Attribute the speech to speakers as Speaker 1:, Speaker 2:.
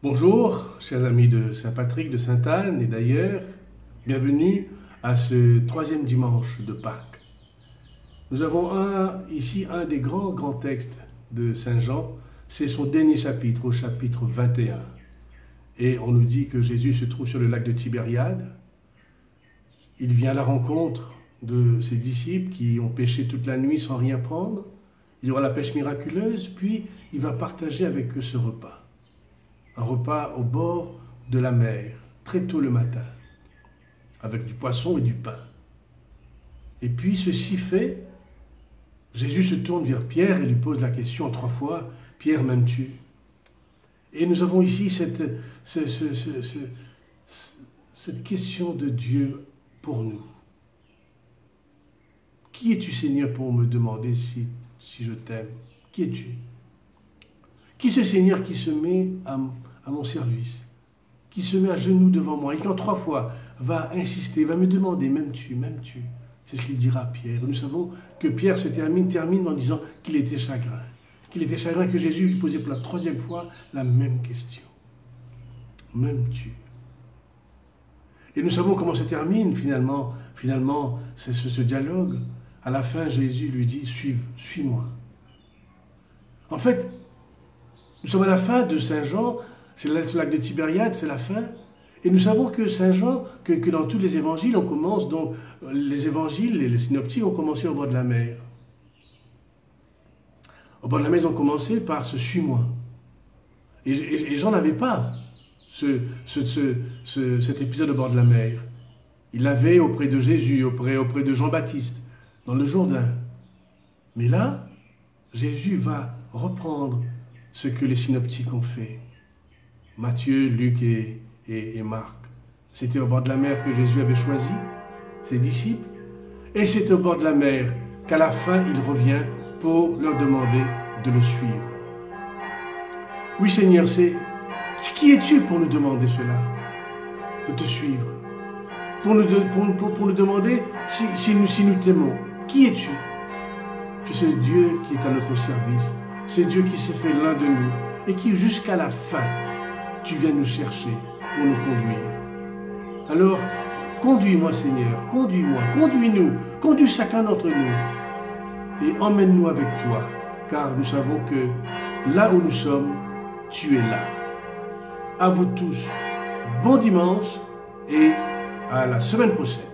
Speaker 1: Bonjour, chers amis de Saint-Patrick, de Sainte-Anne et d'ailleurs, bienvenue à ce troisième dimanche de Pâques. Nous avons ici un des grands textes de Saint Jean, c'est son dernier chapitre, au chapitre 21. Et on nous dit que Jésus se trouve sur le lac de Tibériade. Il vient à la rencontre de ses disciples qui ont pêché toute la nuit sans rien prendre. Il y aura la pêche miraculeuse, puis il va partager avec eux ce repas. Un repas au bord de la mer, très tôt le matin, avec du poisson et du pain. Et puis, ceci fait, Jésus se tourne vers Pierre et lui pose la question 3 fois, « Pierre, m'aimes-tu » Et nous avons ici cette question de Dieu pour nous. Qui es-tu, Seigneur, pour me demander si je t'aime? Qui es-tu? Qui est ce Seigneur qui se met à mon service, qui se met à genoux devant moi et qui en 3 fois va insister, va me demander, m'aimes-tu, m'aimes-tu? C'est ce qu'il dira à Pierre. Nous savons que Pierre se termine en disant qu'il était chagrin. Qu'il était chagrin que Jésus lui posait pour la 3e fois la même question. M'aimes-tu? Et nous savons comment se termine finalement c'est ce dialogue. À la fin, Jésus lui dit, suis-moi. En fait, nous sommes à la fin de Saint Jean, c'est le lac de Tibériade, c'est la fin. Et nous savons que Saint Jean, que dans tous les évangiles, on commence, donc les évangiles et les synoptiques ont commencé au bord de la mer. Au bord de la mer, ils ont commencé par ce « suis-moi ». Et Jean n'avait pas cet épisode au bord de la mer. Il l'avait auprès de Jésus, auprès de Jean-Baptiste, dans le Jourdain. Mais là, Jésus va reprendre ce que les synoptiques ont fait. Matthieu, Luc et Marc. C'était au bord de la mer que Jésus avait choisi ses disciples. Et c'est au bord de la mer qu'à la fin, il revient pour leur demander de le suivre. Oui, Seigneur, qui es-tu pour nous demander cela? De te suivre. Pour nous demander si nous t'aimons. Qui es-tu? Tu es ce Dieu qui est à notre service. C'est Dieu qui s'est fait l'un de nous et qui, jusqu'à la fin, tu viens nous chercher pour nous conduire. Alors, conduis-moi, Seigneur, conduis-moi, conduis-nous, conduis chacun d'entre nous et emmène-nous avec toi, car nous savons que là où nous sommes, tu es là. À vous tous, bon dimanche et à la semaine prochaine.